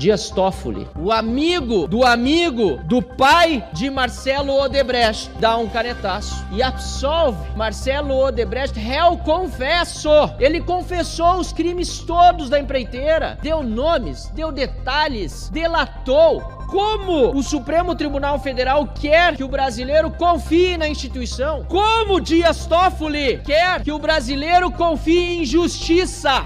Dias Toffoli, o amigo do pai de Marcelo Odebrecht, dá um canetaço e absolve Marcelo Odebrecht, réu confesso. Ele confessou os crimes todos da empreiteira, deu nomes, deu detalhes, delatou. Como o Supremo Tribunal Federal quer que o brasileiro confie na instituição? Como Dias Toffoli quer que o brasileiro confie em justiça?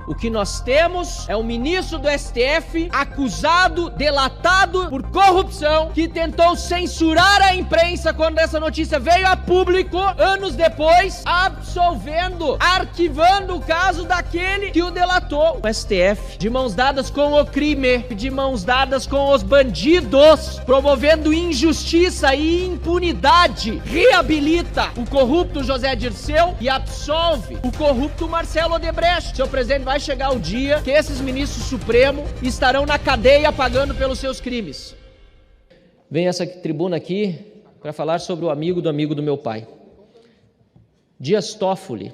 O que nós temos é um ministro do STF acusado, delatado por corrupção, que tentou censurar a imprensa quando essa notícia veio a público, anos depois, absolvendo, arquivando o caso daquele que o delatou. O STF, de mãos dadas com o crime, de mãos dadas com os bandidos, promovendo injustiça e impunidade, reabilita o corrupto José Dirceu e absolve o corrupto Marcelo Odebrecht. Senhor presidente, vai chegar o dia que esses ministros supremos estarão na cadeia pagando pelos seus crimes. Vem essa tribuna aqui para falar sobre o amigo do meu pai. Dias Toffoli,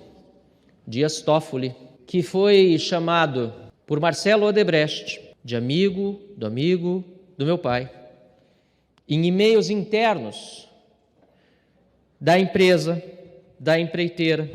que foi chamado por Marcelo Odebrecht de amigo do meu pai, em e-mails internos da empresa, da empreiteira,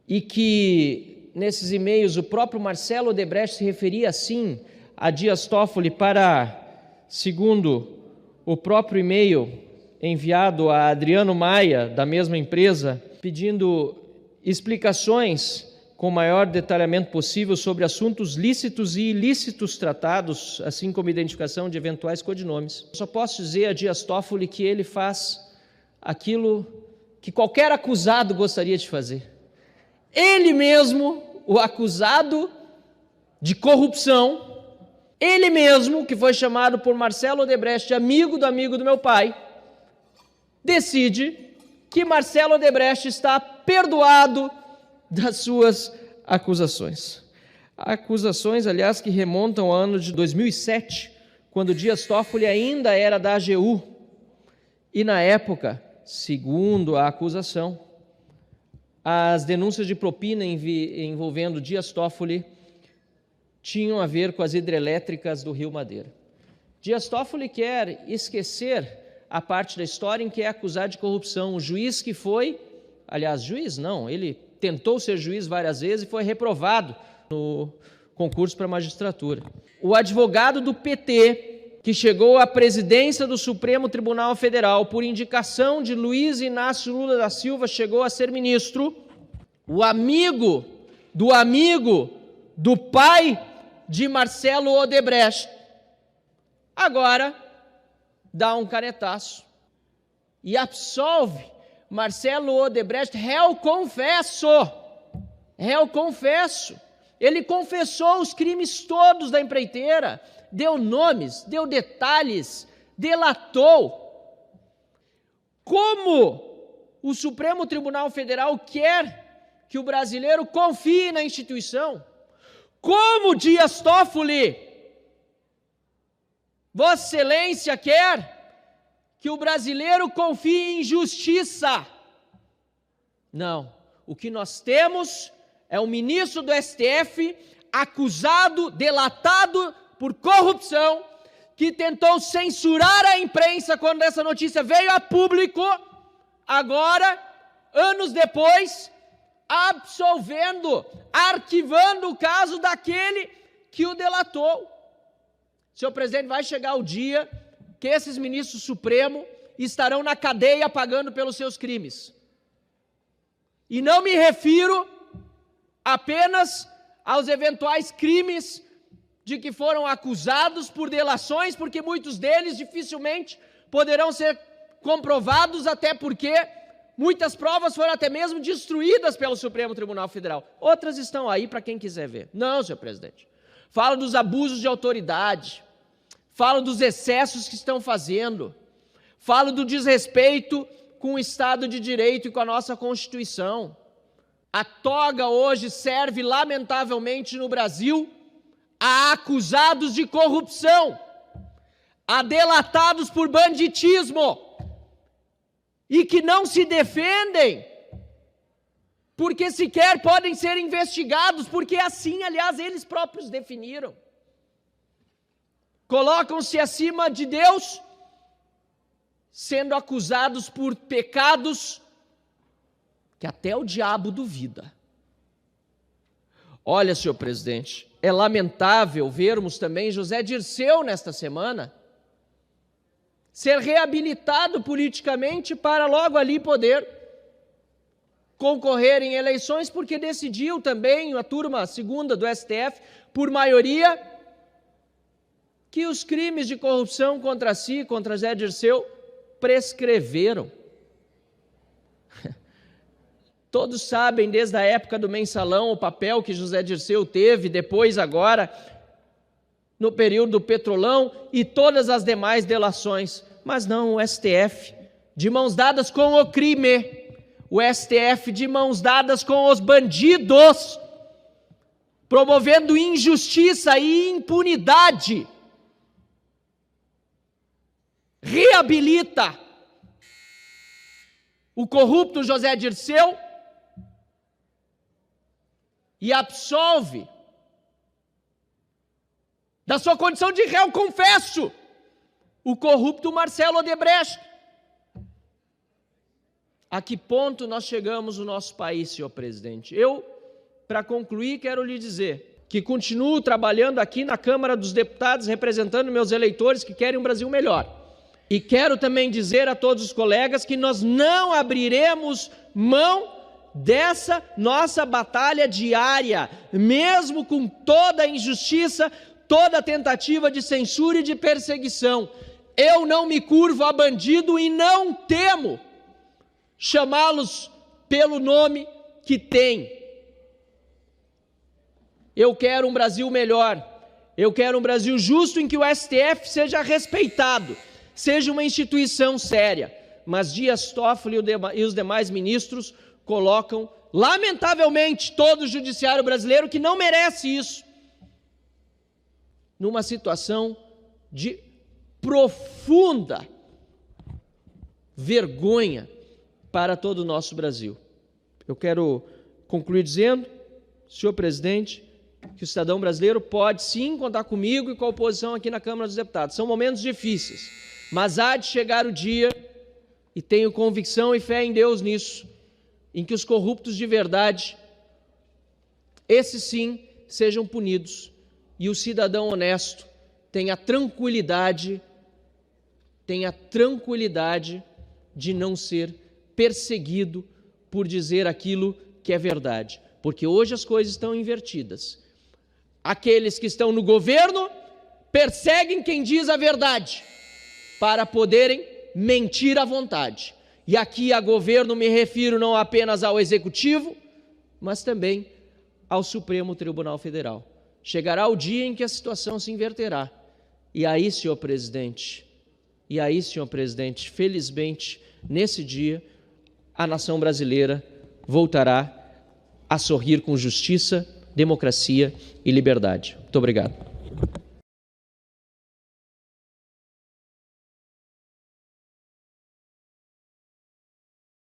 e que nesses e-mails, o próprio Marcelo Odebrecht se referia assim a Dias Toffoli para, segundo o próprio e-mail enviado a Adriano Maia, da mesma empresa, pedindo explicações com o maior detalhamento possível sobre assuntos lícitos e ilícitos tratados, assim como identificação de eventuais codinomes. Eu só posso dizer a Dias Toffoli que ele faz aquilo que qualquer acusado gostaria de fazer. Ele mesmo, o acusado de corrupção, ele mesmo, que foi chamado por Marcelo Odebrecht de amigo do meu pai, decide que Marcelo Odebrecht está perdoado das suas acusações. Acusações, aliás, que remontam ao ano de 2007, quando Dias Toffoli ainda era da AGU. E na época, segundo a acusação, as denúncias de propina envolvendo Dias Toffoli tinham a ver com as hidrelétricas do Rio Madeira. Dias Toffoli quer esquecer a parte da história em que é acusado de corrupção. O juiz que foi, aliás, juiz não, ele tentou ser juiz várias vezes e foi reprovado no concurso para a magistratura. O advogado do PT, que chegou à presidência do Supremo Tribunal Federal por indicação de Luiz Inácio Lula da Silva, chegou a ser ministro, o amigo do pai de Marcelo Odebrecht, agora dá um canetaço e absolve Marcelo Odebrecht, réu confesso. Ele confessou os crimes todos da empreiteira, deu nomes, deu detalhes, delatou. Como o Supremo Tribunal Federal quer que o brasileiro confie na instituição? Como Dias Toffoli, Vossa Excelência, quer que o brasileiro confie em justiça? Não. O que nós temos é um ministro do STF acusado, delatado por corrupção, que tentou censurar a imprensa quando essa notícia veio a público, agora, anos depois, absolvendo, arquivando o caso daquele que o delatou. Senhor presidente, vai chegar o dia que esses ministros supremos estarão na cadeia pagando pelos seus crimes. E não me refiro apenas aos eventuais crimes de que foram acusados por delações, porque muitos deles dificilmente poderão ser comprovados, até porque muitas provas foram até mesmo destruídas pelo Supremo Tribunal Federal. Outras estão aí para quem quiser ver. Não, senhor presidente. Falo dos abusos de autoridade, falo dos excessos que estão fazendo, falo do desrespeito com o Estado de Direito e com a nossa Constituição. A toga hoje serve, lamentavelmente, no Brasil, a acusados de corrupção, a delatados por banditismo, e que não se defendem, porque sequer podem ser investigados, porque assim, aliás, eles próprios definiram. colocam-se acima de Deus, sendo acusados por pecados que até o diabo duvida. Olha, senhor presidente, é lamentável vermos também José Dirceu nesta semana ser reabilitado politicamente para logo ali poder concorrer em eleições, porque decidiu também a turma segunda do STF, por maioria, que os crimes de corrupção contra si, contra José Dirceu, prescreveram. Todos sabem, desde a época do mensalão, o papel que José Dirceu teve, depois agora, no período do Petrolão e todas as demais delações. Mas não, o STF, de mãos dadas com o crime, o STF de mãos dadas com os bandidos, promovendo injustiça e impunidade, reabilita o corrupto José Dirceu e absolve da sua condição de réu confesso o corrupto Marcelo Odebrecht. A que ponto nós chegamos no nosso país, senhor presidente? Eu, para concluir, quero lhe dizer que continuo trabalhando aqui na Câmara dos Deputados, representando meus eleitores que querem um Brasil melhor. E quero também dizer a todos os colegas que nós não abriremos mão dessa nossa batalha diária, mesmo com toda a injustiça, toda a tentativa de censura e de perseguição. Eu não me curvo a bandido e não temo chamá-los pelo nome que tem. Eu quero um Brasil melhor, eu quero um Brasil justo em que o STF seja respeitado, seja uma instituição séria, mas Dias Toffoli e os demais ministros colocam, lamentavelmente, todo o judiciário brasileiro, que não merece isso, numa situação de profunda vergonha para todo o nosso Brasil. Eu quero concluir dizendo, senhor presidente, que o cidadão brasileiro pode sim contar comigo e com a oposição aqui na Câmara dos Deputados. São momentos difíceis, mas há de chegar o dia, e tenho convicção e fé em Deus nisso, em que os corruptos de verdade, esses sim, sejam punidos, e o cidadão honesto tenha tranquilidade de não ser perseguido por dizer aquilo que é verdade, porque hoje as coisas estão invertidas. Aqueles que estão no governo perseguem quem diz a verdade, para poderem mentir à vontade. E aqui a governo me refiro não apenas ao Executivo, mas também ao Supremo Tribunal Federal. Chegará o dia em que a situação se inverterá. E aí, senhor presidente, felizmente, nesse dia, a nação brasileira voltará a sorrir com justiça, democracia e liberdade. Muito obrigado.